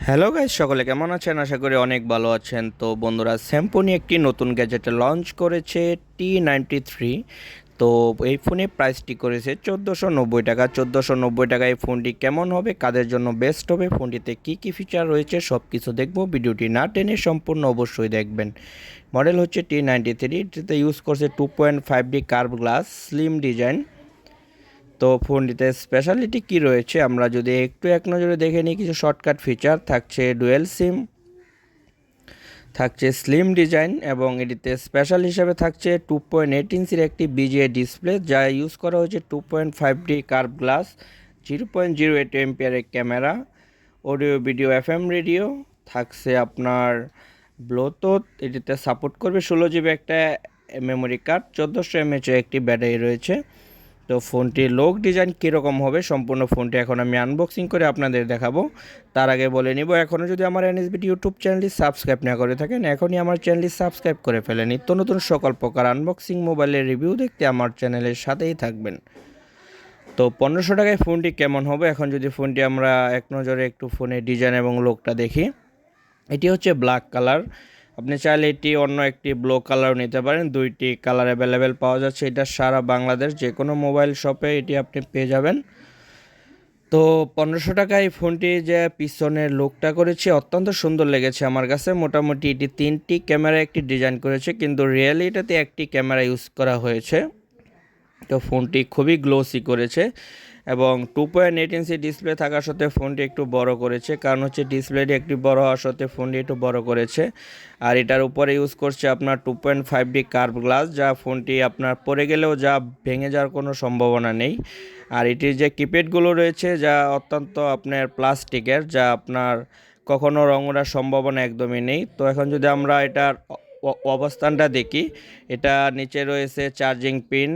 Hello guys, সকলে কেমন আছেন? আশা করি অনেক ভালো আছেন। তো বন্ধুরা, স্যামসং একটি নতুন গ্যাজেট লঞ্চ করেছে, T93। তো এই ফোনের প্রাইসটি করেছে 1490 টাকা। 1490 টাকায় এই ফোনটি কেমন হবে, কাদের জন্য বেস্ট হবে, ফোনটিতে কী কী ফিচার রয়েছে সব কিছু দেখবো। ভিডিওটি না টেনে সম্পূর্ণ অবশ্যই দেখবেন। মডেল হচ্ছে T93, এটিতে ইউজ করছে 2.5D curve glass slim design. তো ফোনটিতে স্পেশালিটি কি রয়েছে আমরা যদি একটু এক নজরে দেখে নিই। কিছু শর্টকাট ফিচার থাকছে, ডুয়েল সিম থাকছে, স্লিম ডিজাইন, এবং এটিতে স্পেশাল হিসেবে থাকছে 2.8 ইঞ্চির একটি বিজিএ ডিসপ্লে, যা ইউজ করা হয়েছে 2.5D কার্ভ গ্লাস, 0.08 এমপিয়ারের camera, audio video FM radio থাকছে, আপনার ব্লুটুথ এটিতে সাপোর্ট করবে, 16 GB একটা মেমোরি কার্ড, 1400 mAh একটি ব্যাটারি রয়েছে। তো ফোনটির লুক ডিজাইন কীরকম হবে, সম্পূর্ণ ফোনটি এখন আমি আনবক্সিং করে আপনাদের দেখাবো। তার আগে বলে নিব, এখনও যদি আমার এনএসবিটি ইউটিউব চ্যানেলটি সাবস্ক্রাইব না করে থাকেন, এখনই আমার চ্যানেলটি সাবস্ক্রাইব করে ফেলেন। নিত্য নতুন সকল প্রকার আনবক্সিং মোবাইলের রিভিউ দেখতে আমার চ্যানেলের সাথেই থাকবেন। তো 1500 টাকায় ফোনটি কেমন হবে, এখন যদি ফোনটি আমরা এক নজরে একটু ফোনের ডিজাইন এবং লুকটা দেখি। এটি হচ্ছে ব্ল্যাক কালার, আপনি চাইলে এটি অন্য একটি ব্লু কালারও নিতে পারেন। দুইটি কালার অ্যাভেলেবেল পাওয়া যাচ্ছে, এটা সারা বাংলাদেশ যে কোনো মোবাইল শপে এটি আপনি পেয়ে যাবেন। তো 1500 টাকায় ফোনটি যে পিছনের লুকটা করেছে অত্যন্ত সুন্দর লেগেছে আমার কাছে। মোটামুটি এটি 3টি ক্যামেরা একটি ডিজাইন করেছে, কিন্তু রিয়েলি এটাতে একটি ক্যামেরা ইউজ করা হয়েছে। তো ফোনটি খুবই গ্লোসি করেছে, এবং 2.8 ইঞ্চি ডিসপ্লে থাকার সত্ত্বেও ফোনটি একটু বড় করেছে, কারণ হচ্ছে ডিসপ্লেটি একটু বড় হওয়ার সত্ত্বেও ফোনটি একটু বড় করেছে। আর এটার উপরে ইউজ করছে আপনার 2.5D কার্ভ গ্লাস, যা ফোনটি আপনার পড়ে গেলেও যা ভেঙে যাওয়ার কোনো সম্ভাবনা নেই। আর এটির যে কিপ্যাডগুলো রয়েছে, যা অত্যন্ত আপনার প্লাস্টিকের, যা আপনার কখনো রং ওঠার সম্ভাবনা একদমই নেই। তো এখন যদি আমরা এটার অবস্থানটা দেখি, এটা নিচে রয়েছে চার্জিং পিন,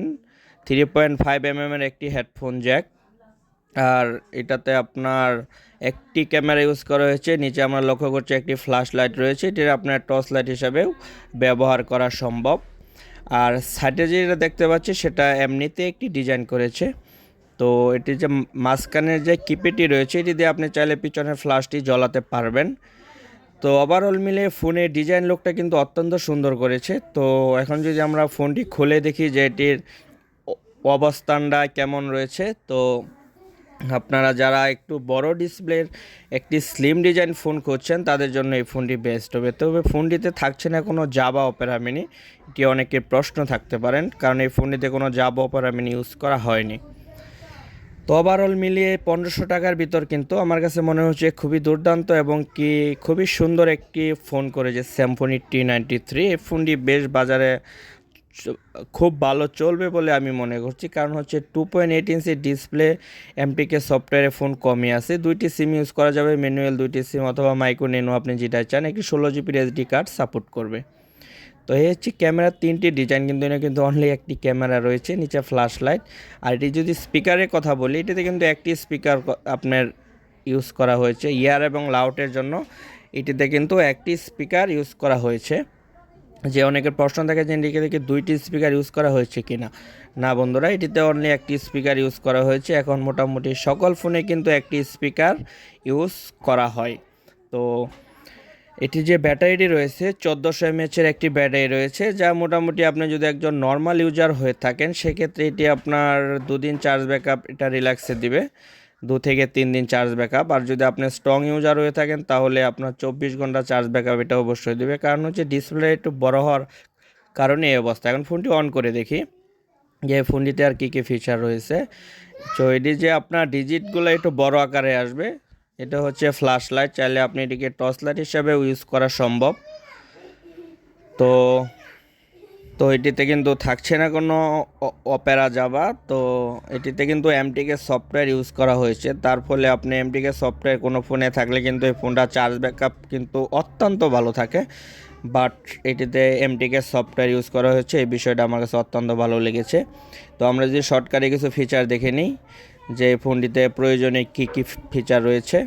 3.5 mm একটি হেডফোন জ্যাক, আর এটাতে আপনার একটি ক্যামেরা ইউজ করা হয়েছে। নিচে আমরা লক্ষ্য করছি একটি ফ্ল্যাশ লাইট রয়েছে, এটির আপনার টর্চ লাইট হিসাবেও ব্যবহার করা সম্ভব। আর সাইডে যেটা দেখতে পাচ্ছি সেটা এমনিতে একটি ডিজাইন করেছে। তো এটি যে মাঝখানের যে কিপ্যাডটি রয়েছে, এটি দিয়ে আপনি চাইলে পিছনের ফ্ল্যাশটি জ্বালাতে পারবেন। তো ওভারঅল মিলে ফোনের ডিজাইন লুকটা কিন্তু অত্যন্ত সুন্দর করেছে। তো এখন যদি আমরা ফোনটি খুলে দেখি যে এটির অবস্থানটা কেমন রয়েছে, তো আপনারা যারা একটু বড় ডিসপ্লের একটি স্লিম ডিজাইন ফোন খুঁজছেন তাদের জন্য এই ফোনটি বেস্ট হবে। তবে ফোনটিতে থাকছে না কোনো জাভা অপেরা মিনি, এটি অনেকের প্রশ্ন থাকতে পারেন, কারণ এই ফোনটিতে কোনো জাভা অপেরা মিনি ইউজ করা হয়নি। তো ওভারঅল মিলিয়ে 1500 টাকার ভিতর কিন্তু আমার কাছে মনে হচ্ছে খুবই দুর্দান্ত এবং কি খুবই সুন্দর একটি ফোন করেছে Symphony T93। এই ফোনটি বেশ বাজারে খুব ভালো চলবে বলে আমি মনে করছি, কারণ হচ্ছে 2.8 ইঞ্চি ডিসপ্লে, এমপিকে সফটওয়্যারে ফোন কমই আছে, দুইটি সিম ইউজ করা যাবে, ম্যানুয়াল দুইটি সিম অথবা মাইক্রো নেনো আপনি যেটা চান, একটি 16 GB SD কার্ড সাপোর্ট করবে। তো এই হচ্ছে ক্যামেরার 3টি ডিজাইন, কিন্তু এটা কিন্তু অনলি একটি ক্যামেরা রয়েছে, নিচে ফ্ল্যাশ লাইট। আর এটি যদি স্পিকারের কথা বলি, এটিতে কিন্তু একটি স্পিকার আপনার ইউজ করা হয়েছে, ইয়ার এবং লাউডের জন্য এটিতে কিন্তু একটি স্পিকার ইউজ করা হয়েছে। যে অনেকের প্রশ্ন থাকে যে এটিকে থেকে দুইটি স্পিকার ইউজ করা হয়েছে কিনা, না বন্ধুরা, এটিতে অনলি একটি স্পিকার ইউজ করা হয়েছে। এখন মোটামুটি সকল ফোনে কিন্তু একটি স্পিকার ইউজ করা হয়। তো এটি যে ব্যাটারিটি রয়েছে 1400 mAh একটি ব্যাটারি রয়েছে, যা মোটামুটি আপনি যদি একজন নর্মাল ইউজার হয়ে থাকেন সেক্ষেত্রে এটি আপনার 2 দিন চার্জ ব্যাকআপ এটা রিল্যাক্সে দিবে, 2 থেকে 3 দিন চার্জ ব্যাকআপ। আর যদি আপনি স্ট্রং ইউজার হয়ে থাকেন তাহলে আপনার 24 ঘন্টা চার্জ ব্যাকআপ এটা অবশ্যই দেবে, কারণ হচ্ছে ডিসপ্লে একটু বড় হওয়ার কারণে এই অবস্থা। এখন ফোনটি অন করে দেখি যে ফোনটিতে আর কী কী ফিচার রয়েছে। তো এটি যে আপনার ডিজিটগুলো একটু বড় আকারে আসবে, এটা হচ্ছে ফ্ল্যাশ লাইট, চাইলে আপনি এটিকে টর্চ লাইট হিসাবে ইউজ করা সম্ভব। তো তো এটিতে কিন্তু থাকছে না কোনো অপেরা জাভা, তো এটিতে কিন্তু এমটিকে সফটওয়্যার ইউজ করা হয়েছে, তার ফলে আপনি এমটিকে সফটওয়্যার কোনো ফোনে থাকলে কিন্তু এই ফোনটা চার্জ ব্যাকআপ কিন্তু অত্যন্ত ভালো থাকে। বাট এটিতে এমটিকে সফটওয়্যার ইউজ করা হয়েছে, এই বিষয়টা আমার কাছে অত্যন্ত ভালো লেগেছে। তো আমরা যদি শর্টকাটে কিছু ফিচার দেখে নিই যে ফোনটিতে প্রয়োজনে কী কী ফিচার রয়েছে।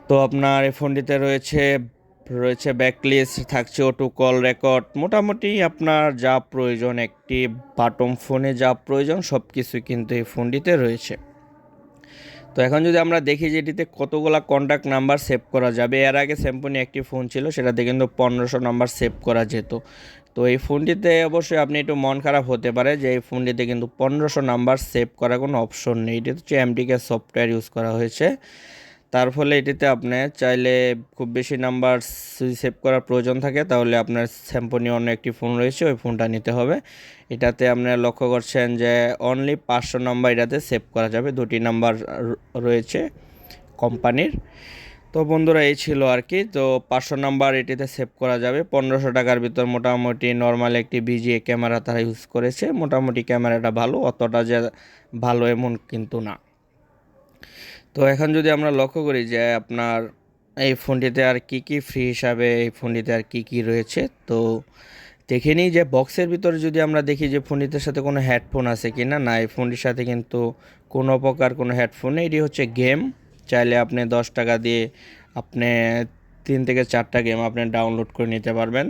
তো আপনার এই ফোনটিতে রয়েছে ব্যাকলিস্ট, থাকছে অটো কল রেকর্ড, মোটামুটি আপনার যা প্রয়োজন একটি বাটম ফোনে যা প্রয়োজন সব কিছু কিন্তু এই ফোনটিতে রয়েছে। তো এখন যদি আমরা দেখি যে এটিতে কতগুলা কন্ট্যাক্ট নাম্বার সেভ করা যাবে, এর আগে স্যামসং একটি ফোন ছিল সেটাতে কিন্তু 1500 নাম্বার সেভ করা যেত। তো এই ফোনটিতে অবশ্যই আপনি একটু মন খারাপ হতে পারে যে এই ফোনটিতে কিন্তু 1500 নাম্বার সেভ করার কোনো অপশন নেই। এটি হচ্ছে এমডিকে সফটওয়্যার ইউজ করা হয়েছে, তার ফলে এটিতে আপনি চাইলে খুব বেশি নাম্বার যদি সেভ করার প্রয়োজন থাকে তাহলে আপনার স্যামসংয়ে অন্য একটি ফোন রয়েছে, ওই ফোনটা নিতে হবে। এটাতে আপনারা লক্ষ্য করছেন যে অনলি 500 নাম্বার এটাতে সেভ করা যাবে, 2টি নাম্বার রয়েছে কোম্পানির। তো বন্ধুরা এই ছিল আর কি। তো 500 নাম্বার এটিতে সেভ করা যাবে 1500 টাকার ভিতর। মোটামুটি নর্মাল একটি বিজিএ ক্যামেরা তারা ইউজ করেছে, মোটামুটি ক্যামেরাটা ভালো, অতটা যে ভালো এমন কিন্তু না। তো এখন যদি আমরা লক্ষ্য করি যে আপনার এই ফোনটিতে আর কি কি ফ্রি হিসাবে এই ফোনটিতে আর কি কি রয়েছে, তো দেখে নিই যে বক্সের ভিতরে যদি আমরা দেখি যে ফোনটির সাথে কোনো হেডফোন আছে কি না। না, এই ফোনটির সাথে কিন্তু কোনো প্রকার কোনো হেডফোন নেই। এটি হচ্ছে গেম, চাইলে আপনি 10 টাকা দিয়ে আপনি 3 থেকে 4টা গেম আপনি ডাউনলোড করে নিতে পারবেন।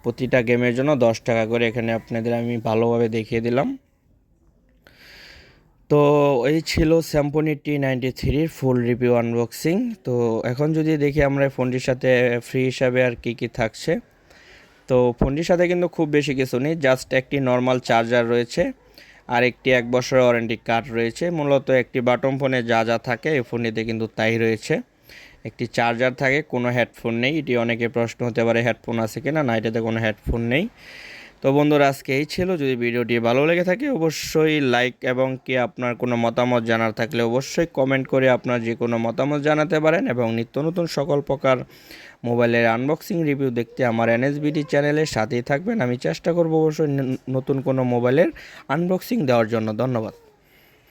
প্রতিটা গেমের জন্য 10 টাকা করে, এখানে আপনাদের আমি ভালোভাবে দেখিয়ে দিলাম। তো এই ছিল Symphony T93 ফুল রিভিউ আনবক্সিং। তো এখন যদি দেখি আমরা ফোনটির সাথে ফ্রি হিসাবে আর কি কি থাকছে, তো ফোনটির সাথে কিন্তু খুব বেশি কিছু নেই, জাস্ট একটি নর্মাল চার্জার রয়েছে আর একটি 1 বছরের ওয়ারেন্টি কার্ড রয়েছে। মূলত একটি বাটন ফোনে যা যা থাকে এই ফোনটিতে কিন্তু তাই রয়েছে। একটি চার্জার থাকে, কোনো হেডফোন নেই। এটি অনেকে প্রশ্ন হতে পারে হেডফোন আছে কিনা, না এটাতে কোনো হেডফোন নেই। তো বন্ধুরা আজকে এই ছিল, যদি ভিডিওটি ভালো লেগে থাকে অবশ্যই লাইক, এবং কি আপনার কোনো মতামত জানার থাকলে অবশ্যই কমেন্ট করে আপনার যে কোনো মতামত জানাতে পারেন। এবং নিত্য নতুন সকল প্রকার মোবাইলের আনবক্সিং রিভিউ দেখতে আমার এনএসবিডি চ্যানেলের সাথেই থাকবেন। আমি চেষ্টা করব অবশ্যই নতুন কোনো মোবাইলের আনবক্সিং দেওয়ার জন্য। ধন্যবাদ।